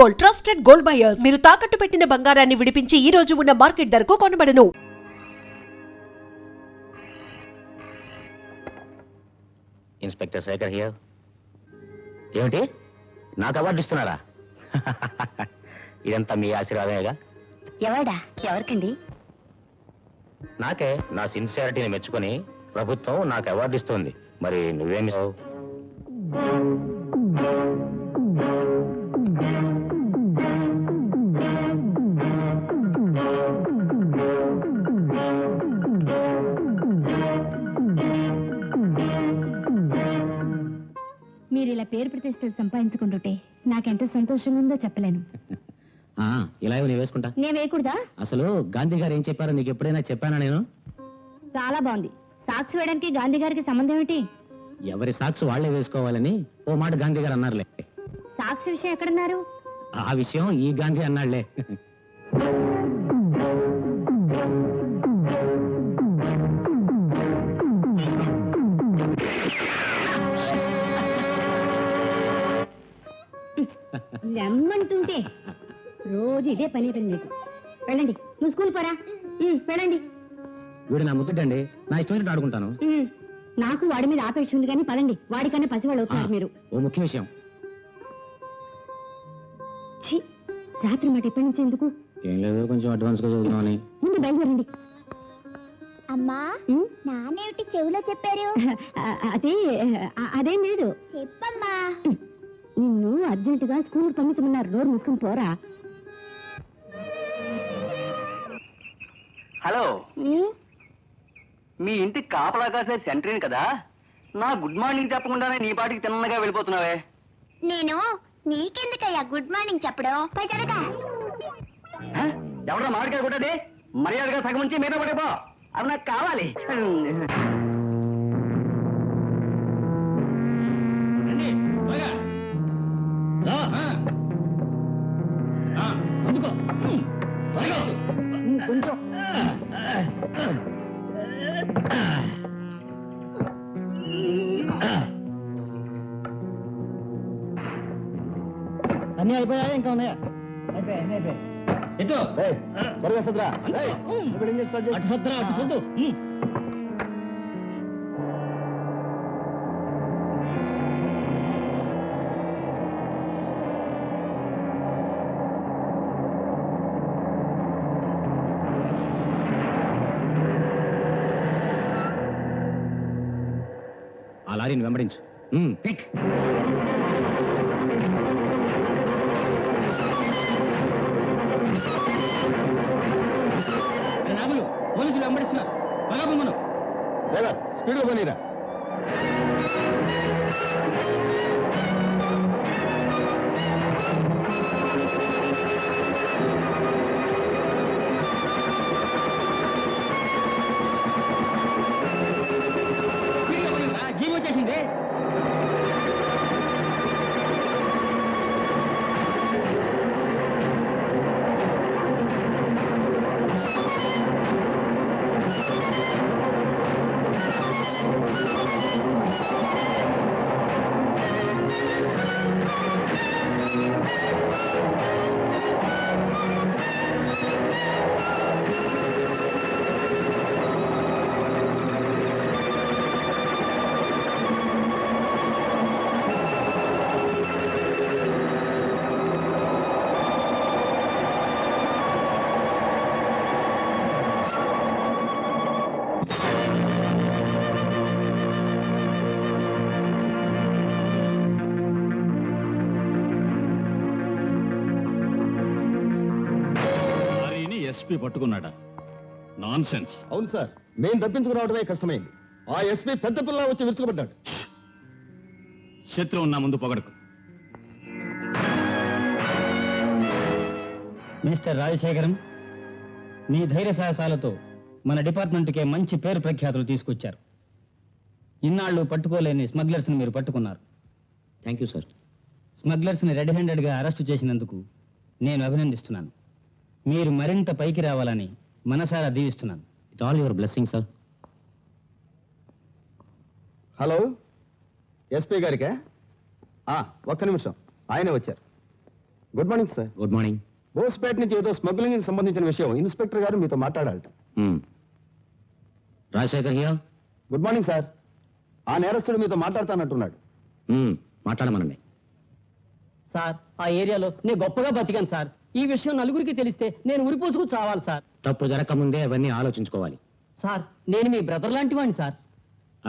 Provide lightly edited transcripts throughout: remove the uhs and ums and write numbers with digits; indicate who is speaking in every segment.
Speaker 1: Gold, trusted gold buyers. మీరు తాకట్టు పెట్టిన బంగారాన్ని విడిపించి ఈ రోజు ఉన్న మార్కెట్ ధరకు కొనబడను.
Speaker 2: Inspector Shekhar here. ఏమిటి, నాకు అవార్డు ఇస్తున్నారా? ఇదంతా మీ ఆశీర్వాదమేగా.
Speaker 3: ఎవడా? ఎవరికండి?
Speaker 2: నాకే. నా సిన్సియారిటీని మెచ్చుకొని ప్రభుత్వం నాకు అవార్డు ఇస్తుంది. మరి నువ్వేమి?
Speaker 3: మీరు ఇలా పేరు ప్రతిష్టలు సంపాదించుకుంటుంటే నాకెంత సంతోషంగా ఉందో చెప్పలేను.
Speaker 2: ఇలా నీ వేసుకుంటా.
Speaker 3: నేను వేయకూడదా?
Speaker 2: అసలు గాంధీ గారు ఏం చెప్పారో నీకు ఎప్పుడైనా చెప్పానా నేను?
Speaker 3: చాలా బాగుంది. సాక్స్ వేయడానికి గాంధీ గారికి సంబంధం ఏంటి?
Speaker 2: ఎవరి సాక్స్ వాళ్లే వేసుకోవాలని ఓ మాట గాంధీ గారు అన్నారులే.
Speaker 3: సాక్స్ విషయం ఎక్కడన్నారు?
Speaker 2: ఆ విషయం ఈ గాంధీ అన్నాళ్లే.
Speaker 3: లెమ్మంటుంటే రోజు ఇదే పని మీకు. వెళ్ళండి, నువ్వు స్కూల్ పోరా. వెళ్ళండి.
Speaker 2: వీడు నా ముద్దుడండి, నా ఇష్టమైనట్టు ఆడుకుంటాను.
Speaker 3: నాకు వాడి మీద ఆపేక్ష ఉంది కానీ పదండి, వాడికన్నా పసివాళ్ళు అవుతున్నారు మీరు.
Speaker 2: ఓ ముఖ్య విషయం.
Speaker 3: రాత్రి మాట ఎప్పటి నుంచి ఎందుకు?
Speaker 2: ఏం లేదు, కొంచెం అడ్వాన్స్ గా చదువుతున్నామని.
Speaker 3: ముందు బయలుదేరండి.
Speaker 4: అమ్మా, నానేమిటి చెవిలో చెప్పారు?
Speaker 3: అదేం లేదు.
Speaker 4: చెప్పమ్మా.
Speaker 3: నిన్ను అర్జెంటుగా స్కూల్ పంపించమన్నారు. నోరు మూసుకుని పోరా.
Speaker 5: హలో, మీ ఇంటికి కాపలా కాసే సెంటరీని కదా. నా గుడ్ మార్నింగ్ చెప్పకుండానే నీ పాటికి తిన్నగా వెళ్ళిపోతున్నావే.
Speaker 4: నేను నీకెందుకయ్యా గుడ్ మార్నింగ్ చెప్పడం?
Speaker 5: ఎవడో మామిడికాయ కొట్టది, మర్యాదగా సగం నుంచి మీద పడిపో. అవి నాకు కావాలి.
Speaker 3: కొంచెం
Speaker 5: అన్నీ అయిపోయాయా? ఇంకా ఉన్నాయా? త్వరగా సద్రా. అటు సద్రా, అటు సద్దు.
Speaker 2: ఆ లారీని వెంబడించు. పిక్. నాగులు, పోలీసులు వెంబడిస్తున్నారు. త్వరగా పొమ్మను. స్పీడ్గా పోనీరా. జీవి వచ్చేసింది.
Speaker 6: ఎస్పీ పట్టుకున్నాడా? Nonsense.
Speaker 7: అవును సార్, మేము తప్పించుకురావడమే కష్టమైంది. ఆ ఎస్పీ పెద్ద పిల్ల వచ్చి విరుచుకుపడ్డాడు.
Speaker 6: శత్రువు నా ముందు పొగడకు.
Speaker 2: మిస్టర్ రాజశేఖరం, మీ ధైర్య సాహసాలతో మన డిపార్ట్మెంట్కే మంచి పేరు ప్రఖ్యాతులు తీసుకొచ్చారు. ఇన్నాళ్ళు పట్టుకోలేని స్మగ్లర్స్ని మీరు పట్టుకున్నారు. Thank you sir. స్మగ్లర్స్ని రెడ్ హ్యాండెడ్గా అరెస్టు చేసినందుకు నేను అభినందిస్తున్నాను. మీరు మరింత పైకి రావాలని మనసారా దీవిస్తున్నాను. It all your blessing sir.
Speaker 7: Hello, SP గారికా? ఒక్క నిమిషం, ఆయనే వచ్చారు. Good morning sir.
Speaker 6: Good morning.
Speaker 7: Bospeta నుంచి ఏదో స్మగ్లింగ్ కి సంబంధించిన విషయం ఇన్స్పెక్టర్ గారు మీతో మాట్లాడాలట.
Speaker 6: Rajasekhar here.
Speaker 7: Good morning sir. ఆ నేరస్తుడు మీతో మాట్లాడతానంటున్నాడు.
Speaker 6: మాట్లాడమనండి.
Speaker 8: సార్ ఆ ఏరియాలో నేను గొప్పగా బతికాను సార్. ఈ విషయం నలుగురికి తెలిస్తే నేను ఉరిపోసుకు చావాలి సార్.
Speaker 6: తప్పు జరగకముందే అవన్నీ ఆలోచించుకోవాలి.
Speaker 8: సార్ నేను మీ బ్రదర్ లాంటి వాడిని సార్.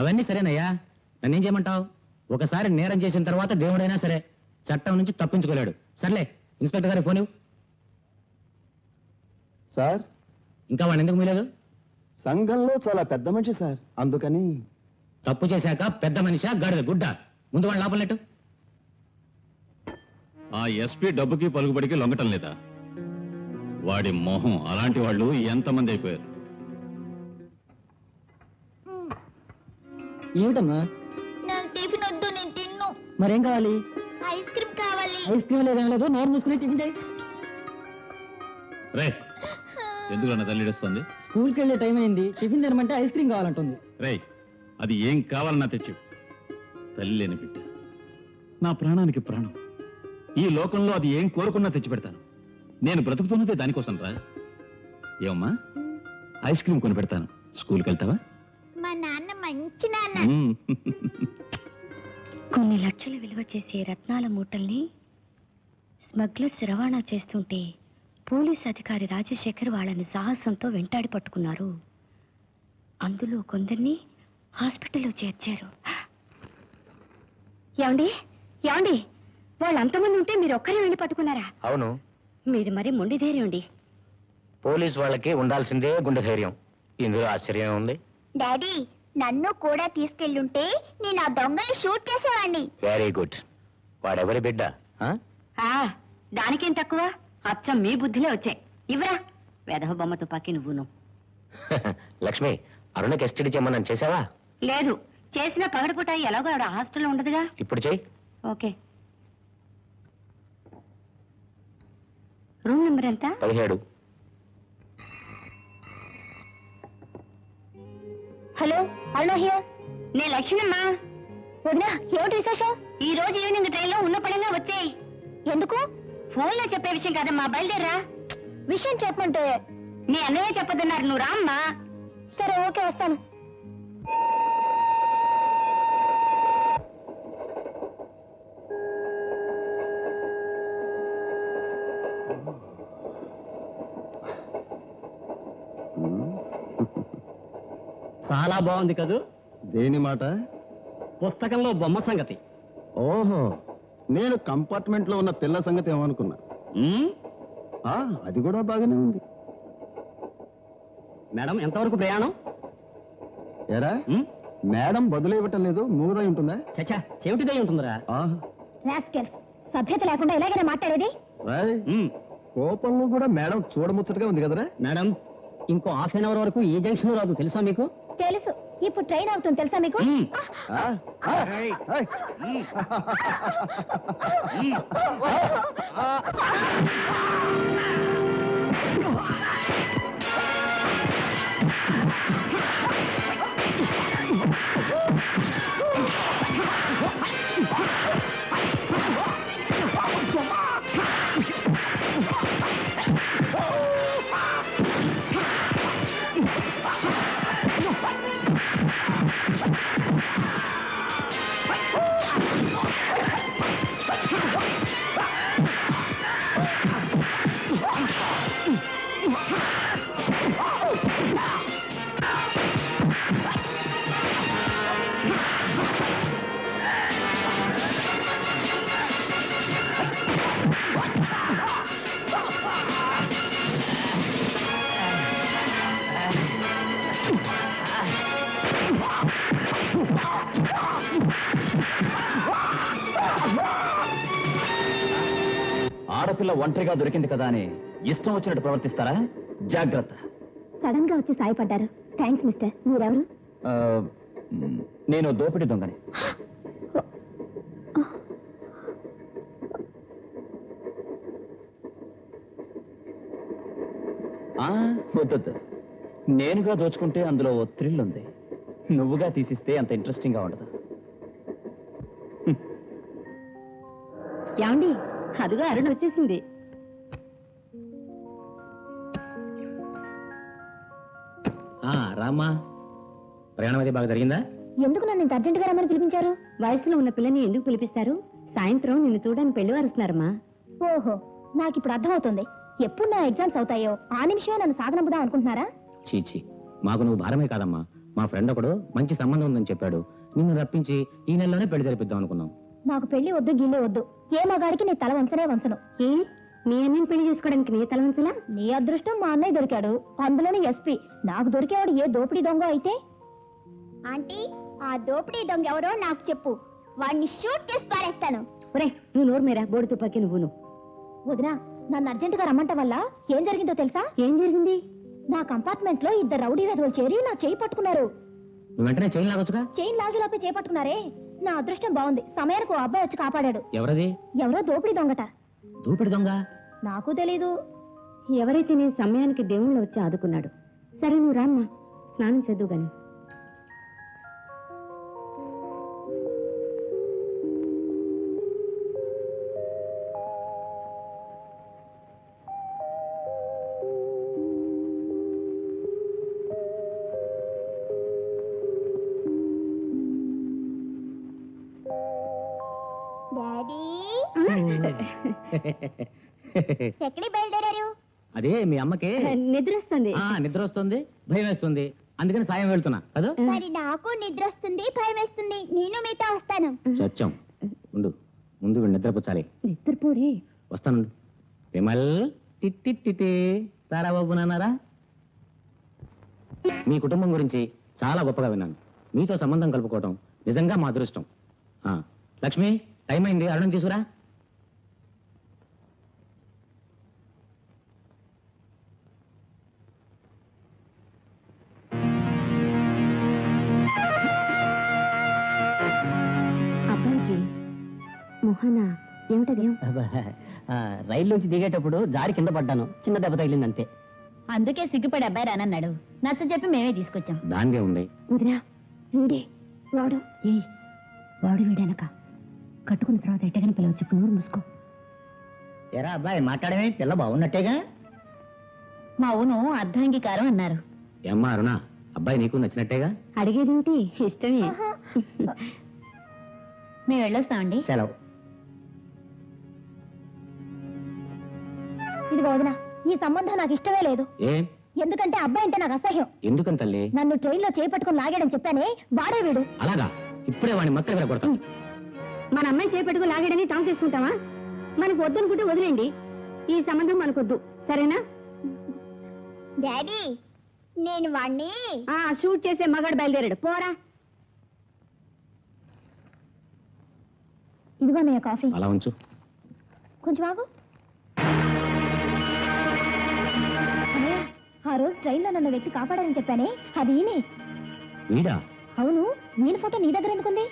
Speaker 6: అవన్నీ సరేనయ్యా, నన్నేం చేయమంటావు? ఒకసారి నేరం చేసిన తర్వాత దేవుడైనా సరే చట్టం నుంచి తప్పించుకోలేడు. సర్లే, ఇన్స్పెక్టర్ గారి ఫోన్ ఇవ్వు.
Speaker 7: సార్,
Speaker 6: ఇంకా వాడు ఎందుకు మీలేదు?
Speaker 7: సంఘంలో చాలా పెద్ద మనిషి సార్, అందుకని.
Speaker 6: తప్పు చేశాక పెద్ద మనిషా గాడిద గుడ్డ? ముందు వాడు లోపలెట్టు.
Speaker 9: ఆ ఎస్పీ డబ్బుకి పలుకుబడికి లొంగటం లేదా? వాడి మొహం అలాంటి వాళ్ళు ఎంతమంది అయిపోయారు.
Speaker 8: ఏమిటమ్మా?
Speaker 4: నాకు టిఫిన్ వద్దు, నేను తిన్ను.
Speaker 8: మరేం కావాలి?
Speaker 4: ఐస్ క్రీమ్ కావాలి.
Speaker 8: ఐస్ క్రీమ్ లేదేం లేదు, నోరు మూసుకుని టిఫిన్ చేయి.
Speaker 9: రే, ఎందుకు నా తల్లి ఏడుస్తోంది?
Speaker 8: స్కూల్కి వెళ్ళే టైం అయింది, టిఫిన్ తినమంటే ఐస్ క్రీమ్ కావాలంటుంది.
Speaker 9: రే, అది ఏం కావాలన్నా తెచ్చు. తల్లి లేని బిడ్డ, నా ప్రాణానికి ప్రాణం. ఈ లోకంలో అది ఏం కోరుకున్నా తెచ్చి పెడతాను. నేను బ్రతుకుతున్నదే దానికోసం రా. ఏమమ్మా, ఐస్ క్రీమ్ కొని పెడతాను. స్కూల్కి వెళ్తావా?
Speaker 4: మా నాన్న మంచి నాన్న.
Speaker 3: కొన్ని లక్షల విలువ చేసే రత్నాల మూటల్ని స్మగ్లర్స్ రవాణా చేస్తుంటే పోలీస్ అధికారి రాజశేఖర్ వాళ్ళని సాహసంతో వెంటాడి పట్టుకున్నారు. అందులో కొందరిని హాస్పిటల్లో చేర్చారు. ఏమండి ఏమండి, వాళ్ళు అంతమంది ఉంటే మీరు ఒక్కరే వెళ్ళి పట్టుకున్నారా?
Speaker 2: అవును,
Speaker 3: మీరు మరి మొండి ధైర్యం అండి.
Speaker 2: పోలీస్ వాళ్ళకి ఉండాల్సిందే గుండె ధైర్యం. ఇందులో ఆశ్చర్యం ఉంది.
Speaker 4: డాడీ, నన్ను కూడా తీసుకెళ్ళుంటే నేను ఆ దొంగని షూట్ చేసేవాడిని.
Speaker 2: Very good. వాడెవరి బిడ్డ?
Speaker 3: దానికేం తక్కువ, అచ్చం మీ బుద్ధిలే వచ్చాయి. ఇవ్వరా వేధవ బొమ్మతో పక్కి నువ్వును.
Speaker 2: లక్ష్మి, అరుణకి ఎస్టీడీ చేయమని చేసావా?
Speaker 3: లేదు, చేసిన పగడపూట ఎలాగో ఆవిడ హాస్టల్లో ఉండదుగా.
Speaker 2: ఇప్పుడు చెయ్యి.
Speaker 3: ఓకే. రూమ్ నెంబర్ ఎంత?
Speaker 2: 17.
Speaker 4: Hello, Aruna here.
Speaker 3: నే లక్ష్మణమ్మా.
Speaker 4: వదినా, ఏమిటి విశేషం?
Speaker 3: ఈ రోజు ఈవినింగ్ ట్రైన్ లో ఉన్న పడంగా వచ్చేయి.
Speaker 4: ఎందుకు?
Speaker 3: ఫోన్ లో చెప్పే విషయం కాదమ్మా, బయలుదేరా.
Speaker 4: విషయం చెప్పమంటే
Speaker 3: నీ అన్నయ్య చెప్పదన్నారు, నువ్వు రామ్మా.
Speaker 4: సరే, ఓకే, వస్తాను.
Speaker 8: చాలా బాగుంది కదూ.
Speaker 7: దేని మాట?
Speaker 8: పుస్తకంలో బొమ్మ సంగతి.
Speaker 7: ఓహో, నేను కంపార్ట్మెంట్ లో ఉన్న పిల్ల సంగతి ఏమనుకున్నా. అది కూడా బాగానే ఉంది.
Speaker 8: మేడం, ఎంతవరకు ప్రయాణం?
Speaker 7: ఏరా, మేడం బదులు ఇవ్వటం లేదు, మూగదై ఉంటుందా?
Speaker 8: చచ్చా, చెవిటిదై ఉంటుందిరా.
Speaker 4: రాస్కెల్స్, సభ్యత లేకుండా ఎలాగైనా మాట్లాడేది?
Speaker 7: రాయ్, కోపంలో కూడా మేడం చూడముచ్చటగా ఉంది కదరా.
Speaker 8: మేడం, ఇంకో హాఫ్ అన్ అవర్ వరకు ఏ జంక్షన్ రాదు, తెలుసా మీకు?
Speaker 4: తెలుసు. ఇప్పుడు ట్రైన్ అవుతుంది, తెలుసా మీకు?
Speaker 2: ఆడపిల్ల ఒంటరిగా దొరికింది కదా అని ఇష్టం వచ్చినట్టు ప్రవర్తిస్తారా? జాగ్రత్త.
Speaker 4: సడన్ గా వచ్చి సాయపడ్డారు. Thanks mister. మీరెవరు?
Speaker 2: నేను దోపిడి దొంగని. వద్దొద్దు, నేనుగా దోచుకుంటే అందులో ఓ థ్రిల్ ఉంది. నువ్వుగా తీసిస్తే అంత ఇంట్రెస్టింగ్ గా ఉండదు.
Speaker 3: ఏమండి, అదిగో అరుణ్ వచ్చేసింది.
Speaker 6: రామ్మా, ప్రయాణం అది బాగా జరిగిందా?
Speaker 3: ఎందుకు నన్ను ఇంత అర్జెంటుగా రమ్మని పిలిపించారు? వయసులో ఉన్న పిల్లని ఎందుకు పిలిపిస్తారు? సాయంత్రం నిన్ను చూడడానికి పెళ్లి వారుస్తున్నారమ్మా. ఓహో, నాకు ఇప్పుడు అర్థమవుతుంది. ఎప్పుడు నా ఎగ్జామ్స్ అవుతాయో ఆ నిమిషమే నన్ను సాగనంపుదా అనుకుంటున్నారా?
Speaker 6: చీచి, మాకు నువ్వు భారమే కాదమ్మా. మా ఫ్రెండ్ ఒకడు మంచి సంబంధం ఉందని చెప్పాడు. నిన్ను రప్పించి ఈ నెలలోనే పెళ్లి జరిపిద్దాం అనుకున్నాం.
Speaker 3: నాకు పెళ్లి వద్దు, గిల్లే వద్దు. ఏ మగాడికి నీ తల వంచనే వంచను. ఏ మీ అన్నయ్యని పెళ్లి చేసుకోవడానికి నీ తల వంచలా? నీ అదృష్టం మా అన్నయ్య దొరికాడు, అందులోని ఎస్పీ. నాకు దొరికేవాడు ఏ దోపిడీ దొంగ అయితే.
Speaker 4: ఆంటీ, ఆ దోపిడీ దొంగ ఎవరో నాకు చెప్పు, వాడిని షూట్ చేసి పారేస్తాను.
Speaker 3: ఒరే, నువ్వు నోరు మీరా, బోర్డు తుపాకి నువ్వును. వదినా, నన్ను అర్జెంటుగా రమ్మంట వల్ల ఏం జరిగిందో తెలుసా? ఏం జరిగింది? నా కంపార్ట్మెంట్ లో 2 రౌడీ వెధవలు చేరి నా చేయి పట్టుకున్నారు.
Speaker 6: నువ్వు వెంటనే చైన్ లాగొచ్చుగా.
Speaker 3: చైన్ లాగిలోపే చేపట్టుకున్నారే. నా అదృష్టం బాగుంది, సమయానికి ఓ అబ్బాయి వచ్చి కాపాడాడు.
Speaker 6: ఎవరది?
Speaker 3: ఎవరో దోపిడీ దొంగట.
Speaker 6: దూపిడి దొంగ?
Speaker 3: నాకు తెలీదు. ఎవరైతే నేను సమయానికి దేవుళ్ళు వచ్చి ఆదుకున్నాడు. సరే నువ్వు రామ్మా, స్నానం చేద్దు గాని.
Speaker 4: డాడీ, ఎక్కడికి బయలుదేరారు?
Speaker 6: అదే మీ అమ్మకి
Speaker 3: నిద్ర వస్తుంది.
Speaker 6: నిద్ర వస్తుంది, భయం వేస్తుంది, అందుకని సాయం వెళ్తున్నా కదా.
Speaker 4: మరి నాకు నిద్ర వస్తుంది, భయం వేస్తుంది. నేను మీతో వస్తాను.
Speaker 6: సత్యం ఉండు, ముందు వీడు నిద్రపుచ్చాలి.
Speaker 3: నిద్రపోడే.
Speaker 6: వస్తాను. విమల్ టిట్టి తారాబాబు నాన్నారా? మీ కుటుంబం గురించి చాలా గొప్పగా విన్నాను. మీతో సంబంధం కలుపుకోవటం నిజంగా మా అదృష్టం. లక్ష్మి, టైం అయింది, అరుణం తీసుకురా.
Speaker 3: అబ్బాయికి మొహన ఏమిటది?
Speaker 8: రైల్లోంచి దిగేటప్పుడు జారి కింద పడ్డాను, చిన్న దెబ్బ తగిలింది అంతే.
Speaker 3: అందుకే సిగ్గుపడి అబ్బాయి రానన్నాడు. నచ్చ చెప్పి మేమే తీసుకొచ్చాం.
Speaker 6: దానిదే ఉంది.
Speaker 3: వదినా, వీడే వాడు. వాడు వీడనక కట్టుకున్న తర్వాత ఎట్టగానే పిల్లలు చెప్పు, నోరు మూసుకో.
Speaker 8: ఎరా అబ్బాయి, మాట్లాడమే, పిల్ల బాగున్నట్టేగా?
Speaker 3: మా ఊను అర్ధాంగీకారం అన్నారు.
Speaker 6: ఏమ్మా అరుణ, అబ్బాయి నీకు నచ్చినట్టేగా?
Speaker 3: అడిగేదేంటి, ఇష్టమే. మేము వెళ్ళొస్తామండి.
Speaker 8: సెలవు.
Speaker 3: ఇది వదిన, ఈ సంబంధం నాకు ఇష్టమే లేదు.
Speaker 6: ఏం?
Speaker 3: ఎందుకంటే అబ్బాయి అంటే నాకు అసహ్యం.
Speaker 6: ఎందుకని తల్లి?
Speaker 3: నన్ను ట్రైన్ లో చేపట్టుకుని లాగాడని చెప్పానే, వాడే వీడు.
Speaker 6: అలాగా? ఇప్పుడే వాడిని మక్కలు విరగొడతాను.
Speaker 3: మన అమ్మాయిని చేపట్టుకుని లాగాడని తాము తీసుకుంటావా? మనకు వద్దనుకుంటే వదిలేండి. ఈ సంబంధం మనకొద్దు, సరేనా?
Speaker 4: డాడీ, నేను వాణ్ణి
Speaker 3: షూట్ చేసే మగాడు బయలుదేరాడు, పోరా. ఇదిగో నీ కాఫీ.
Speaker 6: అలా ఉంచు.
Speaker 3: కొంచెం ఆగు. అన్నయ్య, ఆ రోజు ట్రైన్లో నన్ను వ్యక్తి కాపాడని చెప్పానే, అది ఈయనే.
Speaker 6: వీడా?
Speaker 3: అవును, ఈయన ఫోటో నీ దగ్గర ఎందుకుంది?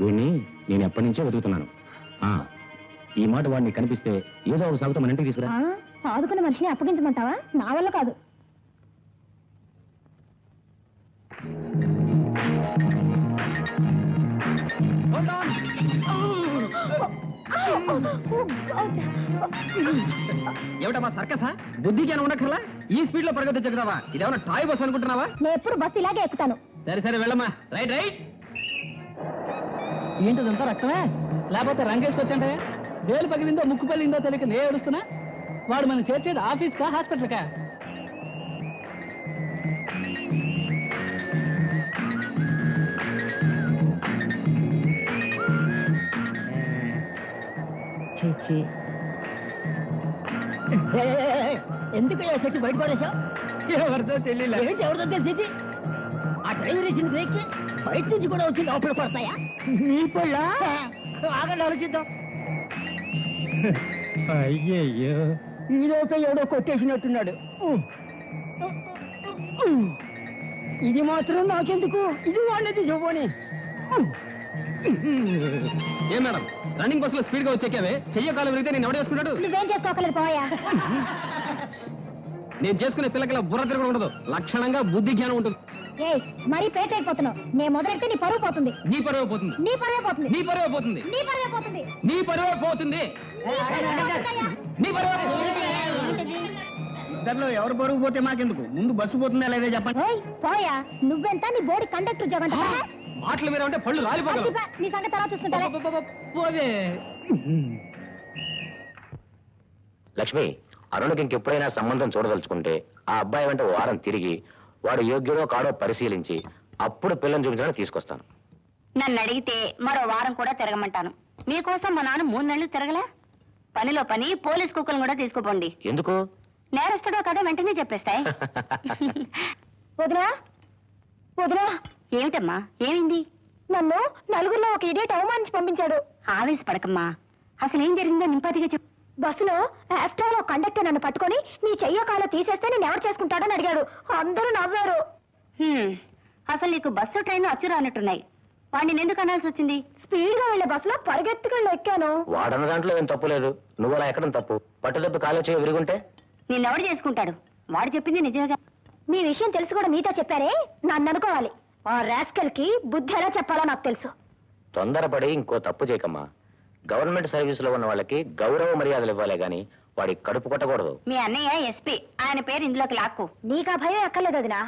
Speaker 6: వీడిని నేను ఎప్పటి నుంచో వెతుకుతున్నాను. ఈ మాట వాడిని కనిపిస్తే ఏదో ఒక సాగుతో మన ఇంటికి తీసుకురా.
Speaker 3: ఆదుకున్న మనిషిని అప్పగించమంటావా? నా వల్ల కాదు.
Speaker 8: ఏమిటమ్మా సర్కసా? బుద్ధికి అని ఉండక్కర్లా? ఈ స్పీడ్ లో పరిగెత్తి చెక్కుతావా? ఇదేమన్నా టాయ్ బస్ అనుకుంటున్నావా?
Speaker 3: నేను ఎప్పుడు బస్సు ఇలాగే ఎక్కుతాను.
Speaker 8: సరే వెళ్ళమ్మా. రైట్. ఏంటదంతా రక్తమే? లేకపోతే రంగేసుకొచ్చంటే వేలు పగిలిందో ముక్కు పగిలిందో తెలియక నే ఏడుస్తున్నా. వాడు మనం చేర్చేది ఆఫీస్ కా, హాస్పిటల్ కా? ఎందుకు చెట్టు బయట పడేశావు? ఎవరితో తెలియలే. ఎవరితో తెలిసింది? ఆ డ్రైవర్ వేసిన బ్రేక్ బయట నుంచి కూడా వచ్చి లోపల పడతాయా? నీ పళ్ళ ఆగండి, ఆలోచిద్దాం. అయ్యయ్యో, ఈ లోపే ఎవడో కొట్టేసినట్టున్నాడు. ఇది మాత్రం నాకెందుకు? ఇది వాడినది చూపని.
Speaker 6: ఏ మేడం, రన్నింగ్ బస్ లో స్పీడ్ గా వచ్చేకావే, చెయ్య కాలం విరిగితే నేను ఎవడ చేసుకున్నాడు?
Speaker 3: నువ్వేం చేసుకోకలేదు, పోయా.
Speaker 6: నేను చేసుకునే పిల్లకి బుర్ర తిరగడం ఉండదు, లక్షణంగా బుద్ధి జ్ఞానం ఉంటుంది.
Speaker 3: మరీ పేట అయిపోతున్నావు. నేను మొదలెడితే నీ పరువు పోతుంది.
Speaker 6: నీ పరువే పోతుంది.
Speaker 3: నీ పరువే పోతుంది.
Speaker 6: నీ పరువే పోతుంది.
Speaker 3: నీ పరువే పోతుంది.
Speaker 6: నీ పరువే పోతుంది.
Speaker 2: ఇద్దరిలో ఎవరు బరువు పోతే మాకెందుకు, ముందు బస్సు పోతుందా లేదా చెప్పండి.
Speaker 4: ఓయ్ పోయా, నువ్వెంత నీ బోడి కండక్టర్ జగన్
Speaker 2: మాటలు మీరు అంటే పళ్ళు రాలిపోగలవు.
Speaker 4: నీ సంగతి తర్వాత చూసుకుంటా.
Speaker 2: పోవే.
Speaker 6: లక్ష్మి, అరుణ్కి ఇంకెప్పుడైనా సంబంధం చూడదలుచుకుంటే ఆ అబ్బాయి వెంట ఓ వారం తిరిగి వాడు యోగ్యుడో కాడో పరిశీలించి అప్పుడు పిల్లని చూపించడానికి తీసుకొస్తాను.
Speaker 3: నన్ను అడిగితే మరో వారం కూడా తిరగమంటాను. మీకోసం మా నాన్న 3 నెలలు తిరగలా? పనిలో పని పోలీస్ కుక్కలను కూడా తీసుకుపోండి.
Speaker 6: ఎందుకు?
Speaker 3: నేరస్తుడో కదా వెంటనే చెప్పేస్తాయి.
Speaker 4: వదినా వదినా,
Speaker 3: ఏమిటమ్మా, ఏమైంది?
Speaker 4: నన్ను నలుగురిలో ఒక ఇడియట్ అవమానించి పంపించాడు.
Speaker 3: ఆవేశపడకమ్మా, అసలు ఏం జరిగిందో నింపాదిగా చెప్పు.
Speaker 4: బస్సులో ఆఫ్టర్ ఆల్ కండక్టర్ నన్ను పట్టుకొని నీ చెయ్యో కాలో తీసేస్తే నేను ఎవరు చేసుకుంటాడని అడిగాడు. అందరూ నవ్వారు.
Speaker 3: అసలు నీకు బస్సు ట్రైన్ అచ్చురా అన్నట్టున్నాయి. వాడిని ఎందుకు అనాల్సి వచ్చింది?
Speaker 4: స్పీడ్ గా వెళ్లే బస్సులో పరిగెత్తుకెళ్ళి ఎక్కాను.
Speaker 6: వాడన్న దాంట్లో ఏం తప్పు లేదు, నువ్వు అలా ఎక్కడం తప్పు. పట్టుదప్పు కాలో చేయి విరుగుంటే
Speaker 3: నిన్నెవడు చేసుకుంటాడు? వాడు చెప్పింది నిజమేగా.
Speaker 4: మీ విషయం తెలిసి కూడా మీతో చెప్పారే, నన్ను అనుకోవాలి. ఆ రాస్కల్ కి బుద్ధి ఎలా చెప్పాలో నాకు తెలుసు.
Speaker 6: తొందరపడి ఇంకో తప్పు చేయకమ్మా. గవర్నమెంట్ సర్వీసులో ఉన్న వాళ్ళకి గౌరవ మర్యాదలు ఇవ్వాలే గాని వాడి కడుపు కొట్టకూడదు.
Speaker 3: మీ అన్నయ్య ఎస్పీ, ఆయన పేరు ఇందులోకి లాక్కు.
Speaker 4: నీకా భయం ఎక్కర్లేదు వదినా,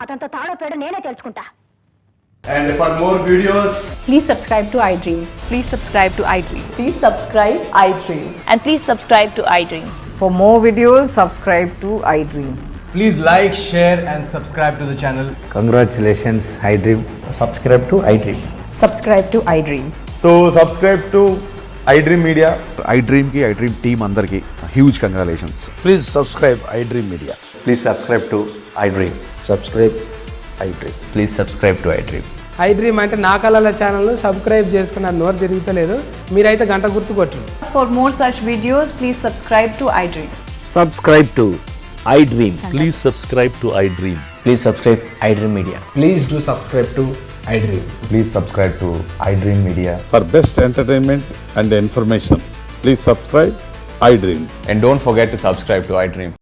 Speaker 4: అతనితో తాడో పేడో నేనే తెలుసుకుంటా.
Speaker 7: And for more videos,
Speaker 10: Please subscribe to iDream.
Speaker 11: Please subscribe to iDream.
Speaker 10: Please subscribe iDream.
Speaker 11: And please subscribe to iDream.
Speaker 10: For more videos, subscribe to iDream.
Speaker 12: Please like, share and subscribe to the channel.
Speaker 7: congratulations, iDream.
Speaker 12: Subscribe to iDream.
Speaker 10: Subscribe to iDream.
Speaker 7: So subscribe to iDream Media. iDream ki iDream team andarki huge congratulations. Please subscribe iDream Media. Please subscribe to iDream. Subscribe iDream. Please subscribe to iDream.
Speaker 12: iDream అంటే నా కళల channel subscribe చేసుకున్న నోరు తిరుగుతలేదు. మీరైతే గంట గుర్తు కొట్టండి.
Speaker 10: For more such videos, please subscribe to iDream.
Speaker 6: Subscribe to iDream.
Speaker 9: Please subscribe to iDream.
Speaker 6: Please subscribe iDream Media.
Speaker 12: Please do subscribe to iDream.
Speaker 7: Please subscribe to iDream Media.
Speaker 9: For best entertainment and information, please subscribe iDream.
Speaker 7: And don't forget to subscribe to iDream.